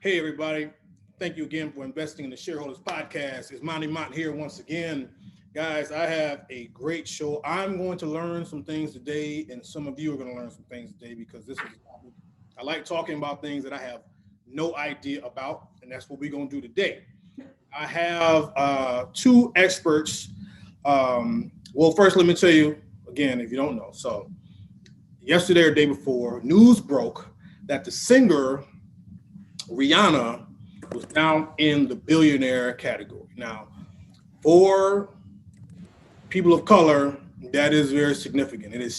Hey, everybody. Thank you again for investing in the Shareholders podcast. It's Monty here once again. Guys, I have a great show. I'm going to learn some things today, and some of you are going to learn some things today because this is a topic. I like talking about things that I have no idea about, and that's what we're going to do today. I have two experts. Well, first, let me tell you again, if you don't know. So, yesterday or the day before, news broke that the singer Rihanna was down in the billionaire category. Now, for people of color, that is very significant. It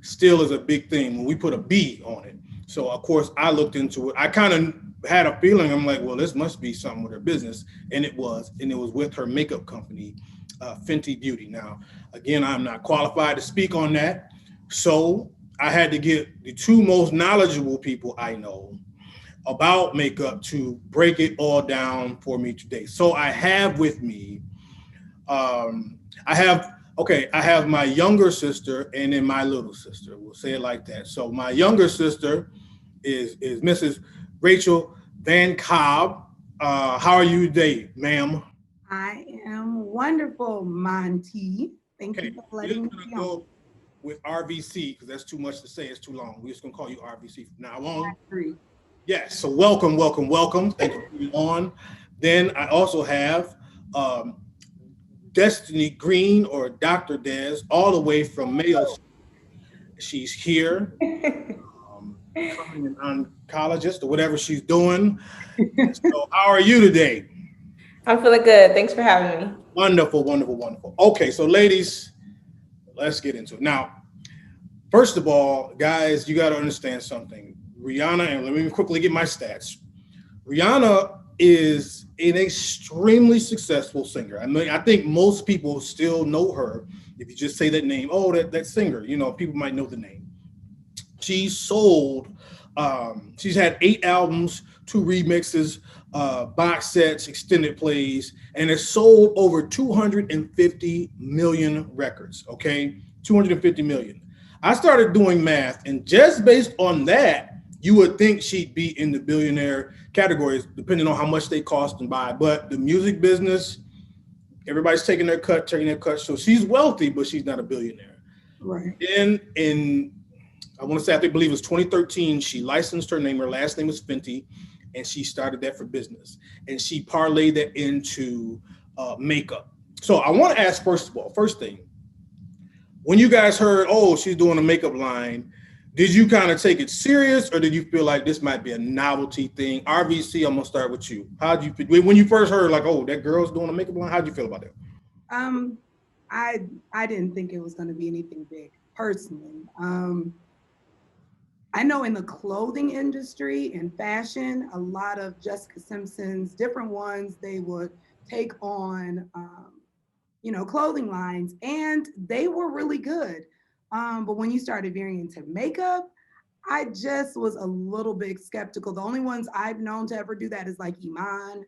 still is a big thing when we put a B on it. So, of course, I looked into it. I kind of had a feeling. I'm like, well, this must be something with her business. And it was. And it was with her makeup company, Fenty Beauty. Now, again, I'm not qualified to speak on that. So I had to get the two most knowledgeable people I know about makeup to break it all down for me today. So I have with me, I have my younger sister and then my little sister. We'll say it like that. So my younger sister is Mrs. Rachel Van Cobb. How are you today, ma'am? I am wonderful, Monty. Thank you for letting me go with RVC because that's too much to say. It's too long. We're just gonna call you RVC from now on. I agree. Yes, so welcome. Thank you for being on. Then I also have Destiny Green, or Dr. Des, all the way from Mayo. She's here, becoming an oncologist or whatever she's doing. So how are you today? I'm feeling good. Thanks for having me. Wonderful. Okay, so ladies, let's get into it. Now, first of all, guys, you got to understand something. Rihanna, and let me quickly get my stats. Rihanna is an extremely successful singer. I mean, I think most people still know her. If you just say that name, oh, that singer, people might know the name. She's had 8 albums, 2 remixes, box sets, extended plays, and has sold over 250 million records, okay? 250 million. I started doing math, and just based on that, you would think she'd be in the billionaire categories, depending on how much they cost and buy. But the music business, everybody's taking their cut. So she's wealthy, but she's not a billionaire. Right. And I want to say, I believe it was 2013, she licensed her name. Her last name was Fenty, and she started that for business. And she parlayed that into makeup. So I want to ask, first thing, when you guys heard, oh, she's doing a makeup line, did you kind of take it serious, or did you feel like this might be a novelty thing? RVC, I'm gonna start with you. How'd you feel when you first heard, like, oh, that girl's doing a makeup line? How'd you feel about that? I didn't think it was gonna be anything big personally. I know in the clothing industry and fashion, a lot of Jessica Simpson's, different ones, they would take on, clothing lines, and they were really good. But when you started veering into makeup, I just was a little bit skeptical. The only ones I've known to ever do that is like Iman.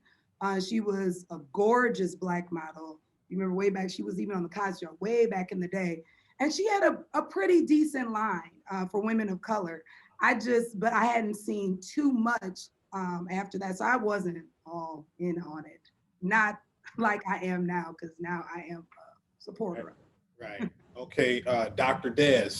She was a gorgeous Black model. You remember way back, she was even on the Cosby Show way back in the day. And she had a pretty decent line for women of color. But I hadn't seen too much after that. So I wasn't all in on it. Not like I am now, because now I am a supporter. Right. Okay, Dr. Des.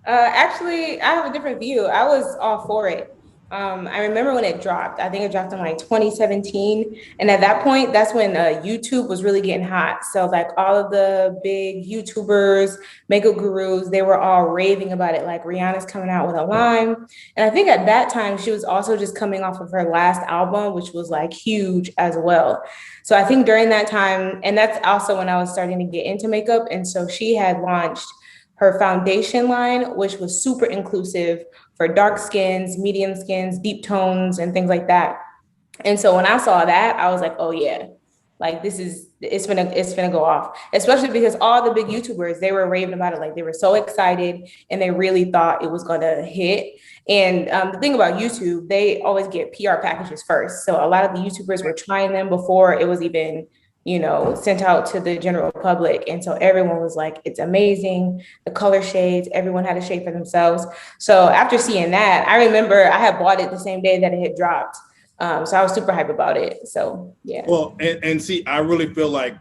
Actually, I have a different view. I was all for it. I remember when it dropped. I think it dropped in like 2017. And at that point, that's when YouTube was really getting hot. So like all of the big YouTubers, makeup gurus, they were all raving about it. Like Rihanna's coming out with a line. And I think at that time, she was also just coming off of her last album, which was like huge as well. So I think during that time, and that's also when I was starting to get into makeup. And so she had launched her foundation line, which was super inclusive for dark skins, medium skins, deep tones, and things like that. And so when I saw that, I was like, oh yeah, like it's gonna go off, especially because all the big YouTubers, they were raving about it. Like they were so excited and they really thought it was gonna hit. And the thing about YouTube, they always get PR packages first. So a lot of the YouTubers were trying them before it was even, sent out to the general public. And so everyone was like, it's amazing. The color shades, everyone had a shade for themselves. So after seeing that, I remember I had bought it the same day that it had dropped. So I was super hype about it. So yeah. Well, and see, I really feel like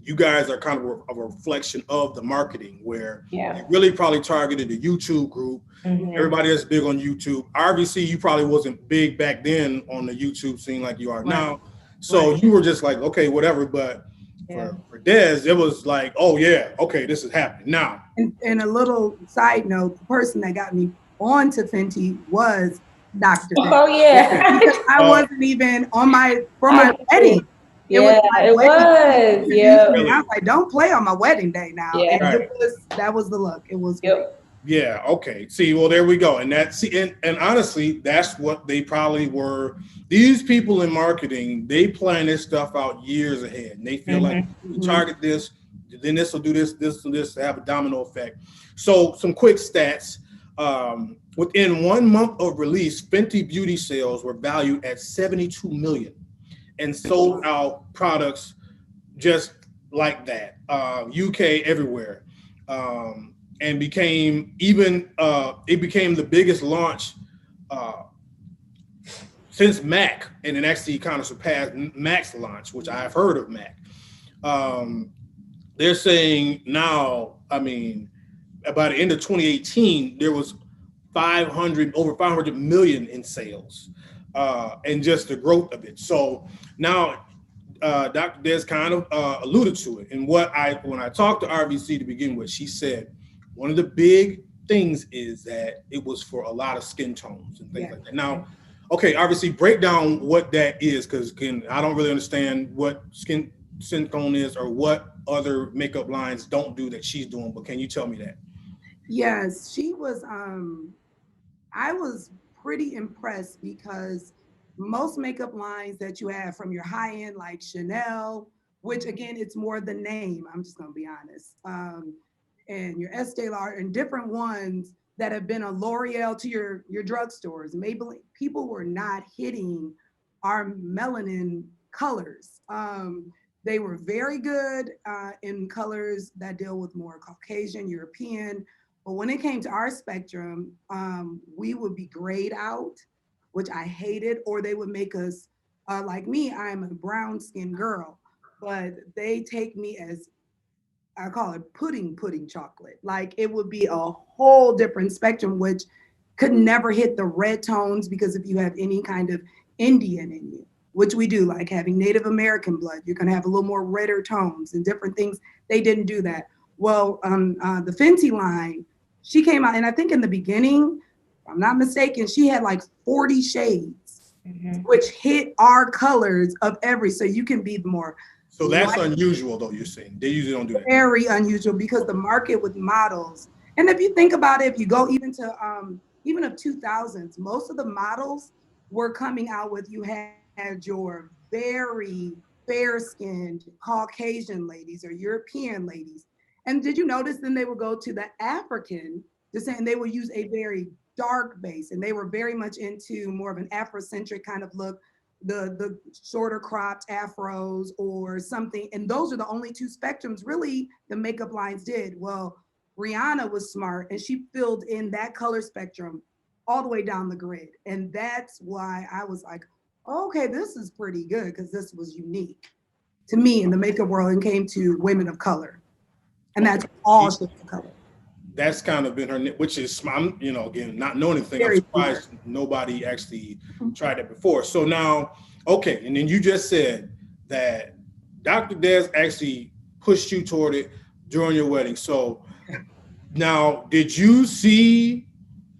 you guys are kind of a reflection of the marketing where you really probably targeted the YouTube group. Mm-hmm. Everybody that's big on YouTube. RVC, you probably wasn't big back then on the YouTube scene like you are now. So you were just like, okay, whatever. But for Des, it was like, oh yeah, okay, this is happening now. And a little side note, the person that got me onto Fenty was Dr. Oh yeah. Because I wasn't even for my wedding. It was. Yeah. And I was like, don't play on my wedding day now. Yeah. And that was the look. It was great. Yeah, okay. See, well, there we go. And and honestly, that's what they probably were. These people in marketing, they plan this stuff out years ahead. And they feel like we target this, then this will do this will this have a domino effect. So some quick stats. Within 1 month of release, Fenty Beauty sales were valued at $72 million and sold out products just like that, UK everywhere, and became the biggest launch since MAC, and it actually kind of surpassed MAC's launch, which I've heard of MAC. They're saying now, I mean, by the end of 2018, there was over 500 million in sales, and just the growth of it. So now Dr. Des kind of alluded to it. And when I talked to RVC to begin with, she said one of the big things is that it was for a lot of skin tones and things like that. Now, okay, RVC, break down what that is, because I don't really understand what skin tone is or what other makeup lines don't do that she's doing, but can you tell me that? Yes, she was, I was pretty impressed because most makeup lines that you have from your high end, like Chanel, which again, it's more the name, I'm just gonna be honest, and your Estee Lauder and different ones that have been a L'Oreal to your drugstores. Maybelline, people were not hitting our melanin colors. They were very good in colors that deal with more Caucasian, European. But when it came to our spectrum, we would be grayed out, which I hated, or they would make us, like me, I'm a brown skinned girl, but they take me as, I call it pudding chocolate. Like it would be a whole different spectrum, which could never hit the red tones, because if you have any kind of Indian in you, which we do, like having Native American blood, you're gonna have a little more redder tones and different things. They didn't do that. Well, the Fenty line, she came out, and I think in the beginning, if I'm not mistaken, she had like 40 shades, which hit our colors of so you can be more. So that's unusual, though, you're saying. They usually don't do that. Very unusual, because the market with models, and if you think about it, if you go even to even of 2000s, most of the models were coming out with, you had your very fair-skinned Caucasian ladies or European ladies. And did you notice then they would go to the African descent, and they would use a very dark base, and they were very much into more of an Afrocentric kind of look, the shorter cropped afros or something. And those are the only two spectrums really the makeup lines did. Well, Rihanna was smart, and she filled in that color spectrum all the way down the grid. And that's why I was like, okay, this is pretty good, because this was unique to me in the makeup world and came to women of color. And that's all she of color. That's kind of been her, which is, again, not knowing anything, I'm surprised nobody actually tried that before. So now, okay, and then you just said that Dr. Des actually pushed you toward it during your wedding. So now, did you see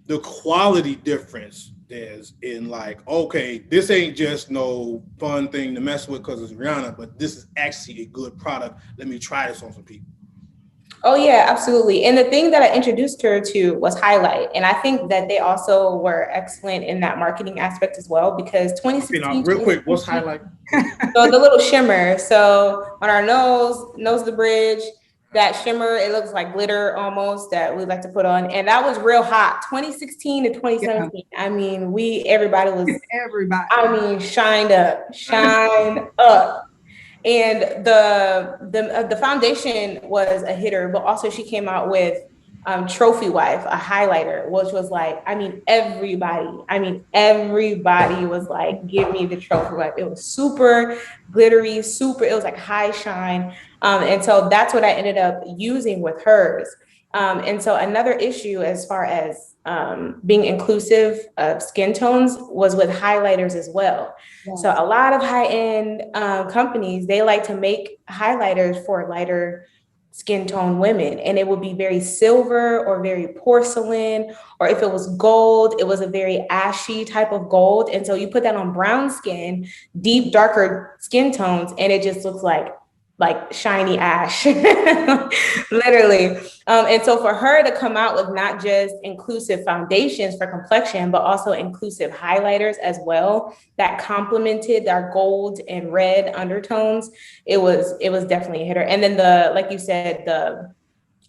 the quality difference, Des, in like, okay, this ain't just no fun thing to mess with because it's Rihanna, but this is actually a good product. Let me try this on some people. Oh yeah, absolutely. And the thing that I introduced her to was highlight. And I think that they also were excellent in that marketing aspect as well, because Okay, now 2016, real quick, what's highlight? so the little shimmer. So on our nose the bridge, that shimmer, it looks like glitter almost that we like to put on. And that was real hot. 2016 to Yeah, 2017. I mean, everybody was, everybody. I mean, shined up. And the foundation was a hitter, but also she came out with Trophy Wife, a highlighter, which was like, everybody was like, give me the Trophy Wife. It was super glittery, it was like high shine. And so that's what I ended up using with hers. And so another issue as far as being inclusive of skin tones was with highlighters as well. Yes. So a lot of high-end companies, they like to make highlighters for lighter skin tone women, and it would be very silver or very porcelain, or if it was gold, it was a very ashy type of gold. And so you put that on brown skin, deep, darker skin tones, and it just looks like shiny ash, literally. And so for her to come out with not just inclusive foundations for complexion, but also inclusive highlighters as well that complemented our gold and red undertones, it was definitely a hitter. And then like you said, the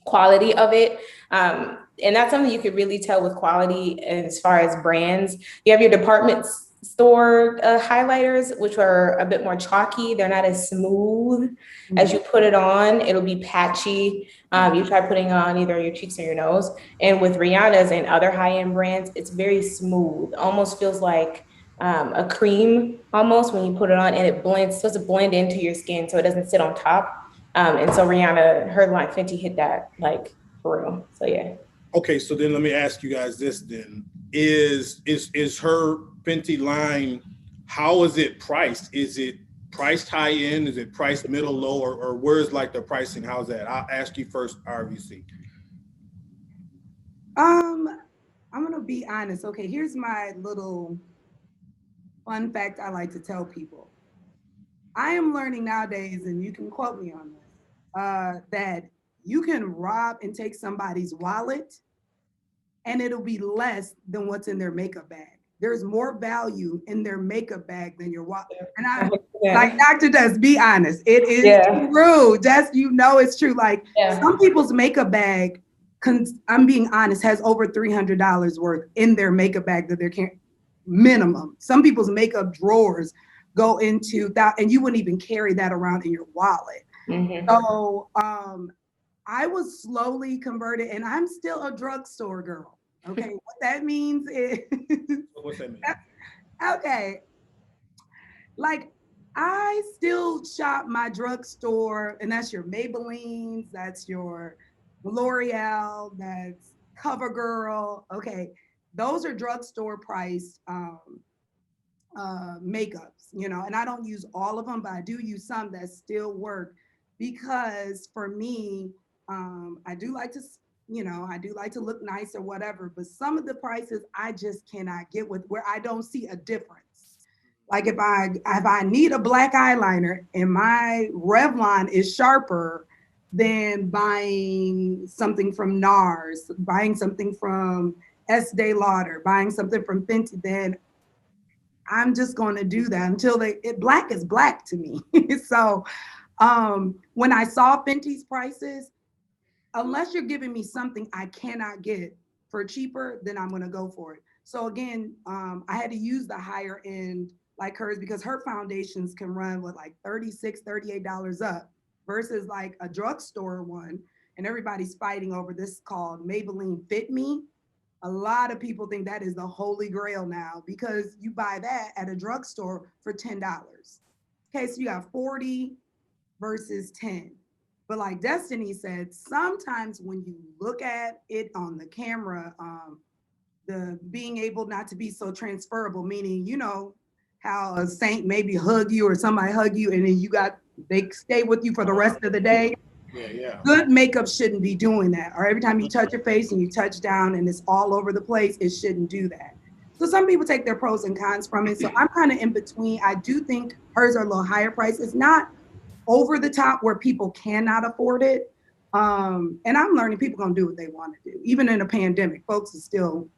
quality of it. And that's something you could really tell with quality as far as brands. You have your department store highlighters, which are a bit more chalky. They're not as smooth as you put it on. It'll be patchy. You try putting it on either your cheeks or your nose. And with Rihanna's and other high-end brands, it's very smooth. Almost feels like a cream almost when you put it on, and it blends, supposed to blend into your skin so it doesn't sit on top. And so Rihanna, her line Fenty hit that like for real. So yeah. Okay, so then let me ask you guys this then. Is her Fenty line, how is it priced? Is it priced high end? Is it priced middle low, or where's like the pricing? How's that? I'll ask you first, RVC. I'm gonna be honest. Okay, here's my little fun fact I like to tell people. I am learning nowadays, and you can quote me on this, that you can rob and take somebody's wallet and it'll be less than what's in their makeup bag. There's more value in their makeup bag than your wallet. And like Dr. Does, be honest, it is true. Just, it's true. Like some people's makeup bag, I'm being honest, has over $300 worth in their makeup bag that they're carrying, minimum. Some people's makeup drawers go into that, and you wouldn't even carry that around in your wallet. Mm-hmm. So I was slowly converted, and I'm still a drugstore girl. Okay, what that means is what's that mean? Okay, like I still shop my drugstore, and that's your Maybellines, that's your L'Oreal, that's CoverGirl. Okay, those are drugstore priced makeups, and I don't use all of them, but I do use some that still work, because for me, I do like to, I do like to look nice or whatever, but some of the prices I just cannot get with, where I don't see a difference. Like if I need a black eyeliner and my Revlon is sharper than buying something from NARS, buying something from Estee Lauder, buying something from Fenty, then I'm just going to do that until black is black to me. So when I saw Fenty's prices, unless you're giving me something I cannot get for cheaper, then I'm going to go for it. So again, I had to use the higher end like hers, because her foundations can run with like $36, $38 up versus like a drugstore one. And everybody's fighting over this called Maybelline Fit Me. A lot of people think that is the holy grail now, because you buy that at a drugstore for $10. Okay, so you got 40 versus 10. But like Destiny said, sometimes when you look at it on the camera, the being able not to be so transferable, meaning, how a saint maybe hug you or somebody hug you and then they stay with you for the rest of the day. Yeah. Good makeup shouldn't be doing that. Or every time you touch your face and you touch down and it's all over the place, it shouldn't do that. So some people take their pros and cons from it. So I'm kind of in between. I do think hers are a little higher price. It's not over the top where people cannot afford it, And I'm learning people gonna do what they want to do. Even in a pandemic, folks are still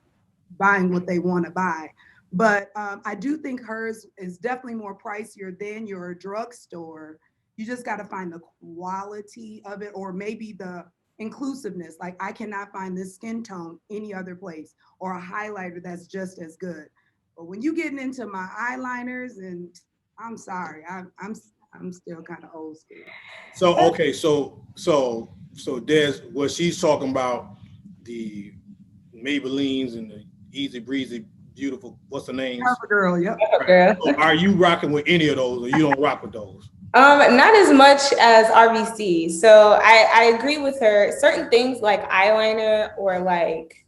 buying what they want to buy. But I do think hers is definitely more pricier than your drugstore. You just got to find the quality of it, or maybe the inclusiveness. Like, I cannot find this skin tone any other place, or a highlighter that's just as good. But when you getting into my eyeliners, and I'm sorry, I'm still kind of old school. So okay, so Des, what she's talking about, the Maybellines and the Easy Breezy, beautiful. What's the names? Cover girl, yep. Girl. So are you rocking with any of those, or you don't rock with those? Not as much as RVC. So I agree with her. Certain things like eyeliner or like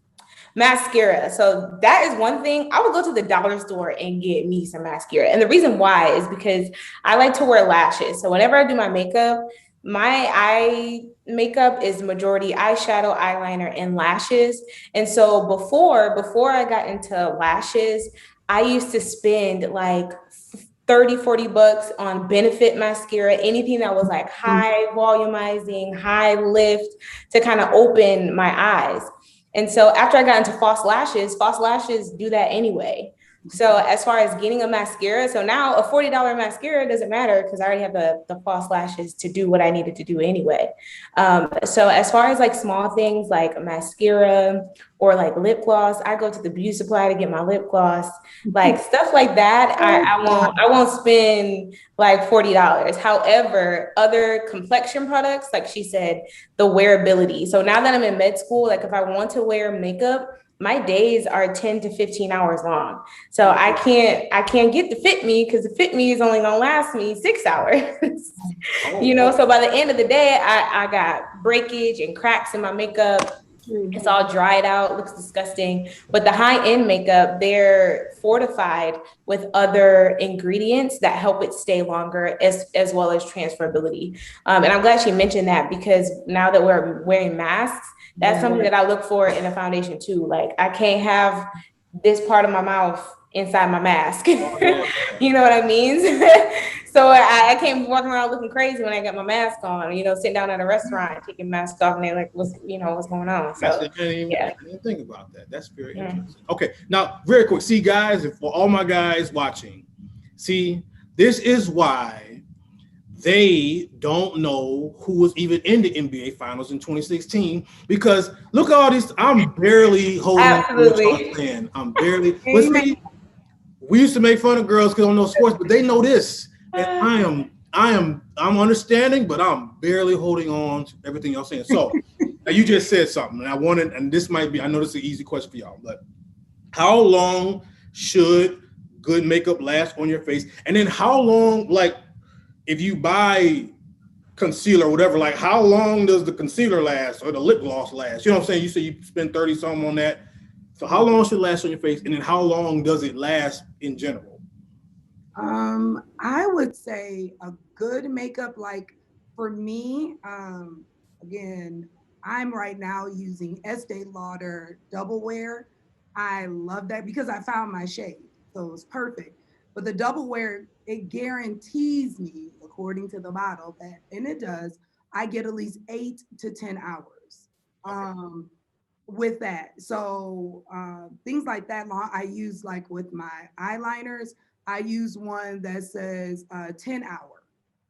mascara. So that is one thing. I would go to the dollar store and get me some mascara. And the reason why is because I like to wear lashes. So whenever I do my makeup, my eye makeup is majority eyeshadow, eyeliner, and lashes. And so before I got into lashes, I used to spend like 30, 40 bucks on Benefit mascara, anything that was like high volumizing, high lift to kind of open my eyes. And so after I got into false lashes do that anyway. So as far as getting a mascara, so now a $40 mascara doesn't matter because I already have the false lashes to do what I needed to do anyway. So as far as like small things like mascara or like lip gloss, I go to the beauty supply to get my lip gloss, like stuff like that. I won't spend like $40. However, other complexion products, like she said, the wearability. So now that I'm in med school, like if I want to wear makeup, my days are 10 to 15 hours long. So I can't get the Fit Me because the Fit Me is only gonna last me 6 hours. So by the end of the day, I got breakage and cracks in my makeup. It's all dried out, looks disgusting. But the high-end makeup, they're fortified with other ingredients that help it stay longer, as well as transferability. And I'm glad she mentioned that because now that we're wearing masks, that's something that I look for in a foundation too. Like, I can't have this part of my mouth inside my mask. You know what I mean? So I can't be walking around looking crazy when I got my mask on, sitting down at a restaurant, taking mask off, and they're like, what's going on? So I didn't think about that. That's very interesting. Okay, now very quick. See, guys, and for all my guys watching, see, this is why they don't know who was even in the NBA Finals in 2016 because look at all these. I'm barely holding on to what y'all saying. I'm barely. But see, we used to make fun of girls because they don't know sports, but they know this, and I'm understanding, but I'm barely holding on to everything y'all saying. So now you just said something, and this might be. I know this is an easy question for y'all, but how long should good makeup last on your face? And then how long, like, if you buy concealer or whatever, like how long does the concealer last or the lip gloss last? You know what I'm saying? You say you spend 30 something on that. So how long should it last on your face? And then how long does it last in general? I would say a good makeup, like for me, again, I'm right now using Estee Lauder Double Wear. I love that because I found my shade, so it's perfect. But the Double Wear, it guarantees me, according to the bottle, that, and it does, I get at least 8 to 10 hours. With that. So things like that long, I use like with my eyeliners, I use one that says 10 hour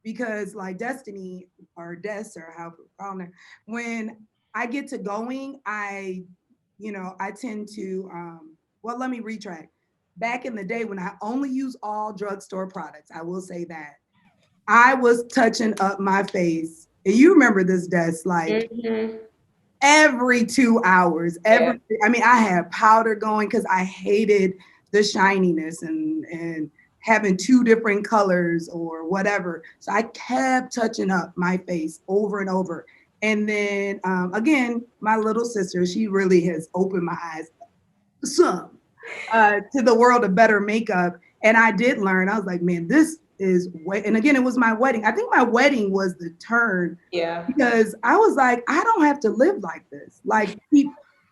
because like Destiny or Des or however on there, when I get to going, I tend to, well, let me retract. Back in the day when I only use all drugstore products, I will say that I was touching up my face. And you remember this, Des, like every 2 hours. I mean, I had powder going because I hated the shininess and having 2 different colors or whatever. So I kept touching up my face over and over. And then again, my little sister, she really has opened my eyes some to the world of better makeup. And I did learn, I was like, man, this is and again, it was my wedding. I think my wedding was the turn. Yeah. Because I was like, I don't have to live like this. Like, keep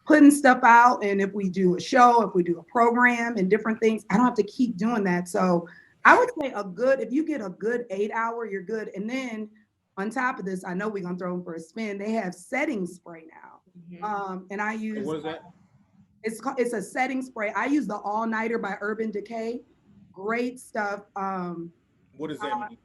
putting stuff out. And if we do a show, if we do a program and different things, I don't have to keep doing that. So I would say if you get a good 8 hour, you're good. And then on top of this, I know we're gonna throw them for a spin. They have setting spray now, and I use What is that? it's a setting spray. I use the All Nighter by Urban Decay. Great stuff. What does that mean?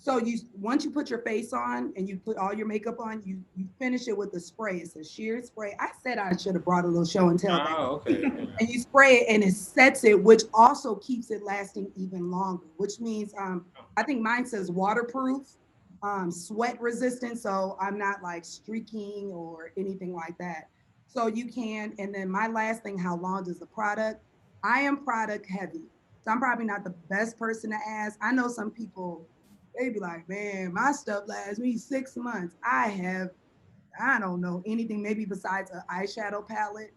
So you once you put your face on and you put all your makeup on, you finish it with the spray. It's a sheer spray. I said I should have brought a little show and tell. Oh, okay. And you spray it and it sets it, which also keeps it lasting even longer. Which means I think mine says waterproof, sweat resistant, so I'm not like streaking or anything like that. So you can. And then my last thing, how long does the product? I am product heavy, so I'm probably not the best person to ask. I know some people they be like, man, my stuff lasts me 6 months. I don't know anything, maybe besides an eyeshadow palette.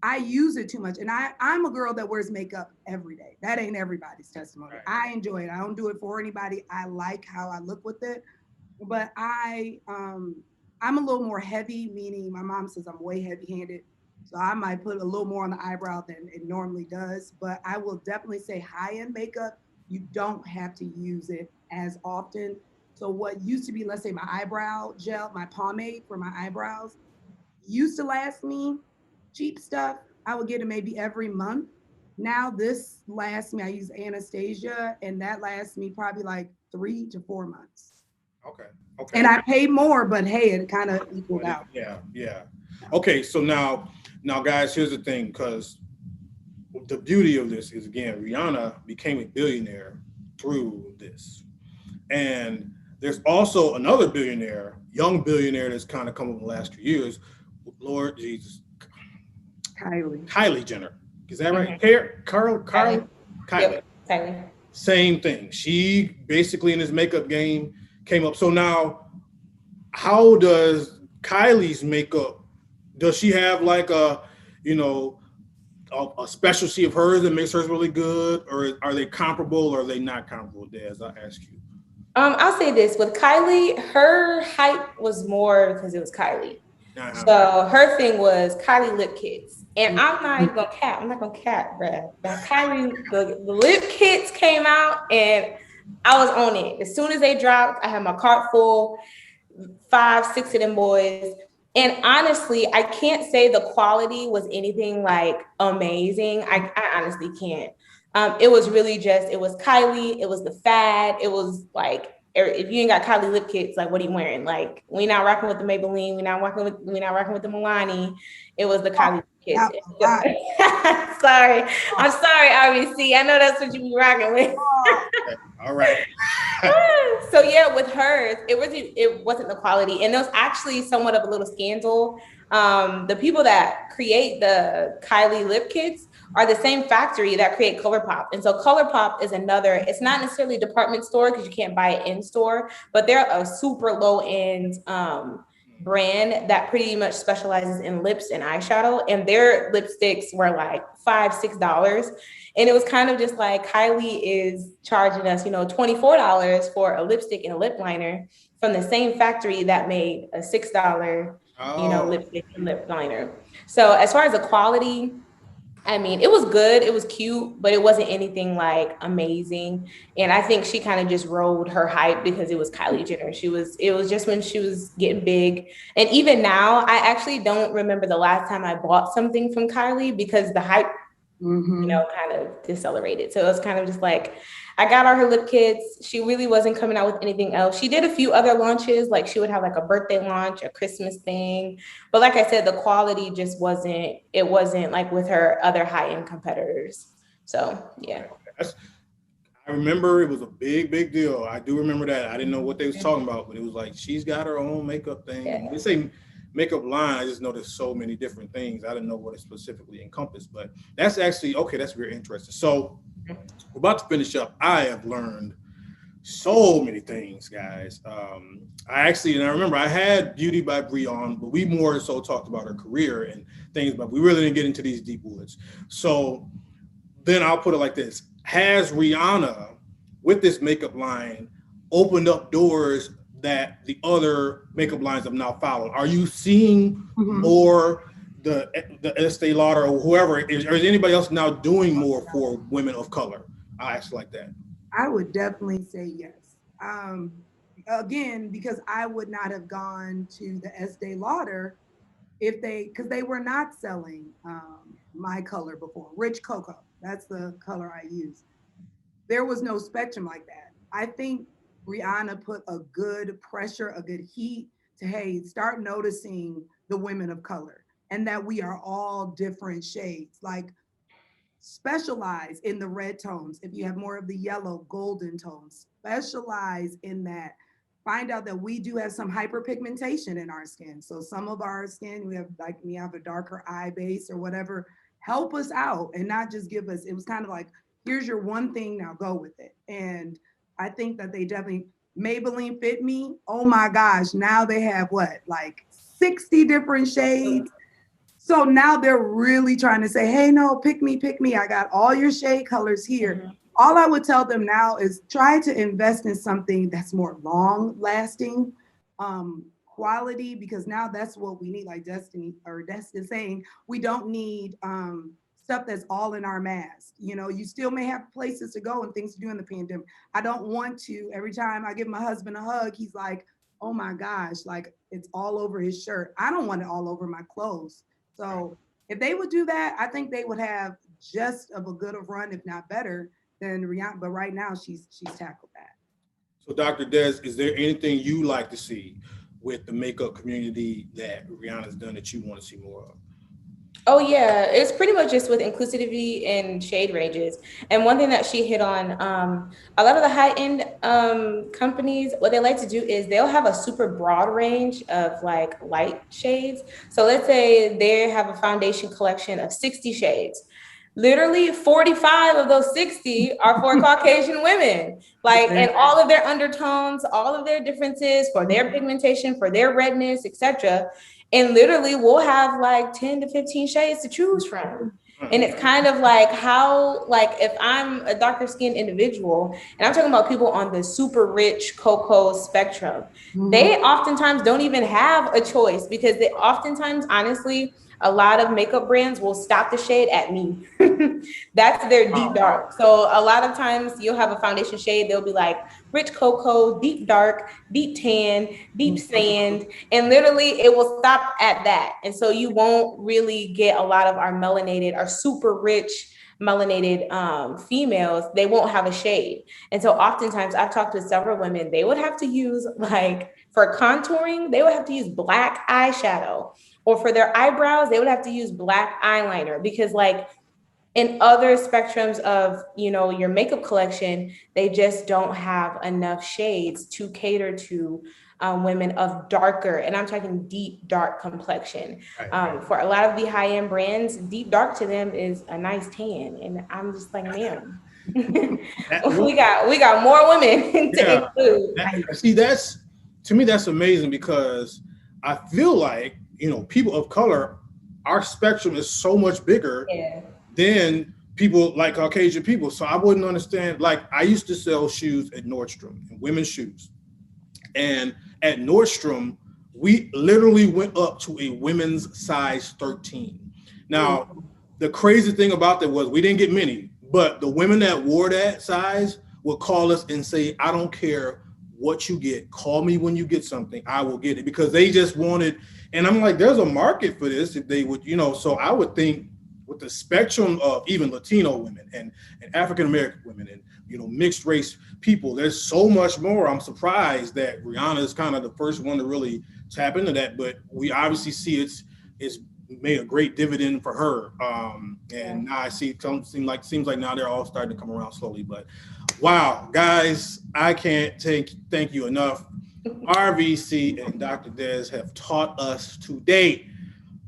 I use it too much. And I'm a girl that wears makeup every day. That ain't everybody's testimony. I enjoy it. I don't do it for anybody. I like how I look with it. But I'm a little more heavy, meaning my mom says I'm way heavy-handed. So I might put a little more on the eyebrow than it normally does. But I will definitely say high-end makeup, you don't have to use it as often. So what used to be, let's say my eyebrow gel, my pomade for my eyebrows, used to last me cheap stuff. I would get it maybe every month. Now this lasts me, I use Anastasia, and that lasts me probably like 3 to 4 months. Okay. Okay. And I pay more, but hey, it kind of equaled out. Yeah. Yeah. Okay. So now, guys, here's the thing, because the beauty of this is, again, Rihanna became a billionaire through this. And there's also another billionaire, young billionaire, that's kind of come over the last few years. Lord Jesus. Kylie Jenner. Is that right? Kylie. Yep, Kylie. Same thing. She basically in this makeup game came up. So now, how does Kylie's makeup, does she have like a specialty of hers that makes hers really good, or are they comparable, or are they not comparable, Des? I'll ask you. I'll say this, with Kylie, her hype was more because it was Kylie. So her thing was Kylie lip kits. And I'm not even gonna cap. I'm not gonna cap, bruh. Kylie, the lip kits came out and I was on it. As soon as they dropped, I had my cart full, 5, 6 of them boys. And honestly, I can't say the quality was anything like amazing. I honestly can't. It was really just, it was Kylie, it was the fad, it was like, if you ain't got Kylie lip kits, like what are you wearing? Like we not rocking with the Maybelline, we not rocking with the Milani. It was the Kylie kits. Sorry, I'm sorry, RBC. I know that's what you be rocking with. All right. So yeah, with hers, it wasn't the quality, and there was actually somewhat of a little scandal. The people that create the Kylie lip kits are the same factory that create ColourPop. And so ColourPop is it's not necessarily a department store because you can't buy it in store, but they're a super low end brand that pretty much specializes in lips and eyeshadow. And their lipsticks were like $5, $6. And it was kind of just like Kylie is charging us, $24 for a lipstick and a lip liner from the same factory that made a $6, lipstick and lip liner. So as far as the quality, I mean, it was good. It was cute, but it wasn't anything like amazing. And I think she kind of just rode her hype because it was Kylie Jenner. It was just when she was getting big. And even now, I actually don't remember the last time I bought something from Kylie because the hype, kind of decelerated. So it was kind of just like, I got all her lip kits. She really wasn't coming out with anything else. She did a few other launches, like she would have like a birthday launch, a Christmas thing. But like I said, the quality just wasn't like with her other high-end competitors. So, yeah. I remember it was a big, big deal. I do remember that. I didn't know what they was talking about, but it was like, she's got her own makeup thing. Yeah. They say makeup line. I just know there's so many different things. I didn't know what it specifically encompassed, but that's actually, okay, that's very interesting. So we're about to finish up. I have learned so many things, guys. I remember I had Beauty by Brie on, but we more so talked about her career and things, but we really didn't get into these deep woods. So then I'll put it like this. Has Rihanna, with this makeup line, opened up doors that the other makeup lines have now followed? Are you seeing more the Estee Lauder or whoever, or is anybody else now doing more for women of color? I ask like that. I would definitely say yes. again, because I would not have gone to the Estee Lauder if because they were not selling my color before, rich cocoa. That's the color I use. There was no spectrum like that. I think Rihanna put a good pressure, a good heat to, hey, start noticing the women of color and that we are all different shades. Like, specialize in the red tones. If you have more of the yellow, golden tones, specialize in that. Find out that we do have some hyperpigmentation in our skin. So some of our skin, we have like we have a darker eye base or whatever. Help us out and not just give us. It was kind of like, here's your one thing, now go with it. And I think that they definitely Maybelline Fit Me. Oh my gosh, now they have what, like 60 different shades. So now they're really trying to say, hey, no, pick me, pick me. I got all your shade colors here. Mm-hmm. All I would tell them now is try to invest in something that's more long lasting, quality, because now that's what we need. Like Destiny is saying, we don't need stuff that's all in our mask. You know, you still may have places to go and things to do in the pandemic. I don't want to, every time I give my husband a hug, he's like, oh my gosh, like it's all over his shirt. I don't want it all over my clothes. So if they would do that, I think they would have just of a good of run, if not better, than Rihanna. But right now, she's tackled that. So, Dr. Des, is there anything you like to see with the makeup community that Rihanna's done that you want to see more of? Oh yeah, it's pretty much just with inclusivity and shade ranges. And one thing that she hit on, a lot of the high-end companies, what they like to do is they'll have a super broad range of like light shades. So let's say they have a foundation collection of 60 shades. Literally 45 of those 60 are for Caucasian women, like, and all of their undertones, all of their differences for their pigmentation, for their redness, etc. And literally we'll have like 10 to 15 shades to choose from. And it's kind of like how, like if I'm a darker skinned individual, and I'm talking about people on the super rich cocoa spectrum, they oftentimes don't even have a choice, because they oftentimes, honestly, a lot of makeup brands will stop the shade at me. That's their deep dark. So a lot of times you'll have a foundation shade, they'll be like rich cocoa, deep dark, deep tan, deep sand, and literally it will stop at that. And so you won't really get a lot of our melanated, our super rich melanated females. They won't have a shade. And so oftentimes I've talked with several women, they would have to use, like, for contouring, they would have to use black eyeshadow, or for their eyebrows, they would have to use black eyeliner, because like in other spectrums of, you know, your makeup collection, they just don't have enough shades to cater to women of darker, and I'm talking deep dark complexion. For a lot of the high-end brands, deep dark to them is a nice tan, and I'm just like, man, we got more women to include. See, that's, to me, that's amazing, because I feel like, you know, people of color, our spectrum is so much bigger than people like Caucasian people. So I wouldn't understand. Like, I used to sell shoes at Nordstrom, and women's shoes. And at Nordstrom, we literally went up to a women's size 13. Now, the crazy thing about that was we didn't get many, but the women that wore that size would call us and say, I don't care what you get, call me when you get something, I will get it, because they just wanted. And I'm like, there's a market for this if they would, you know. So I would think with the spectrum of even Latino women and African-American women and, you know, mixed race people, there's so much more. I'm surprised that Rihanna is kind of the first one to really tap into that, but we obviously see it's made a great dividend for her. And now I see seems like now they're all starting to come around slowly. But wow, guys, I can't thank you enough. RVC and Dr. Des have taught us today.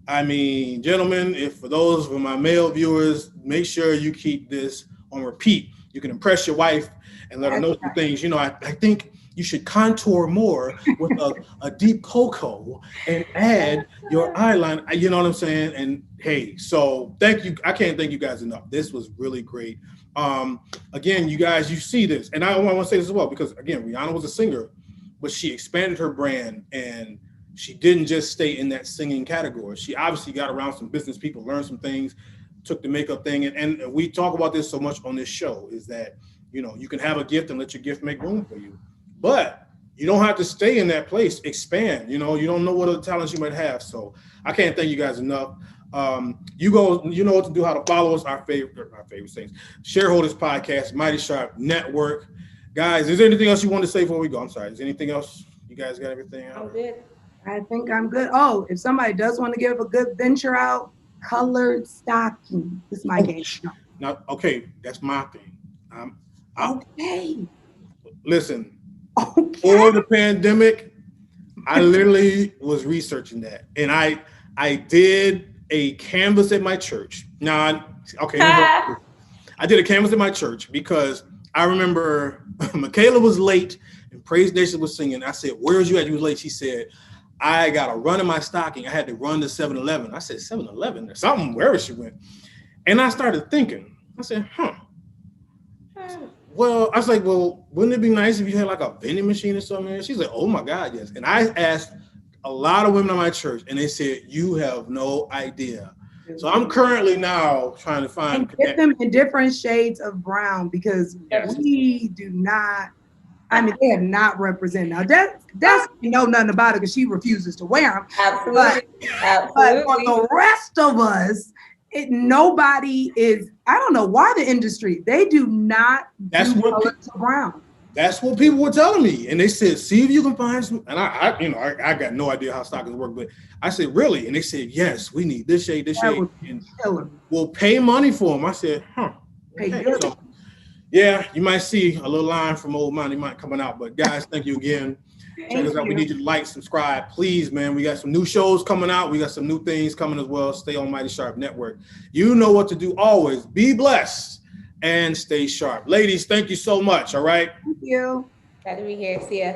I mean, gentlemen, if for those of my male viewers, make sure you keep this on repeat. You can impress your wife and let her know some things. You know, I think you should contour more with a deep cocoa and add your eyeliner. You know what I'm saying? And hey, so thank you. I can't thank you guys enough. This was really great. Again, you guys, you see this, and I want to say this as well, because again, Rihanna was a singer, but she expanded her brand, and she didn't just stay in that singing category. She obviously got around some business people, learned some things, took the makeup thing. And we talk about this so much on this show, is that, you know, you can have a gift and let your gift make room for you. But you don't have to stay in that place. Expand. You don't know what other talents you might have. So I can't thank you guys enough. You know what to do, how to follow us, our favorite things. Shareholders Podcast, Mighty Sharp Network. Guys, is there anything else you want to say before we go? I'm sorry. Is there anything else? You guys got everything out? I'm good. I think I'm good. Oh, if somebody does want to give a good venture out, colored stocking. This is my game. Now, okay, that's my thing. Okay. Listen, Okay. for the pandemic, I literally was researching that, and I did a canvas at my church. Now, okay, I did a canvas at my church because I remember Michaela was late and Praise Nation was singing. I said, "Where's you at? You was late." She said, "I got a run in my stocking. I had to run to 7-Eleven." I said, 7-Eleven or something, wherever she went. And I started thinking, I said, well, I was like, well, wouldn't it be nice if you had like a vending machine or something? She's like, oh my God, yes. And I asked a lot of women in my church and they said, you have no idea. So I'm currently now trying to find. And get them in different shades of brown because we do not, they are not represented. Now, that's know nothing about it because she refuses to wear them. Absolutely. But for the rest of us, nobody is, I don't know why the industry, they do not do color to brown. That's what people were telling me. And they said, see if you can find some. And I got no idea how stockings work, but I said, really? And they said, yes, we need this shade, this shade. And we'll pay money for them. I said, okay. So, yeah, you might see a little line from old Monty might coming out. But guys, thank you again. Check us out. We need you to like, subscribe, please, man. We got some new shows coming out. We got some new things coming as well. Stay on Mighty Sharp Network. You know what to do always. Be blessed and stay sharp. Ladies, thank you so much. All right. Thank you. Glad to be here. See ya.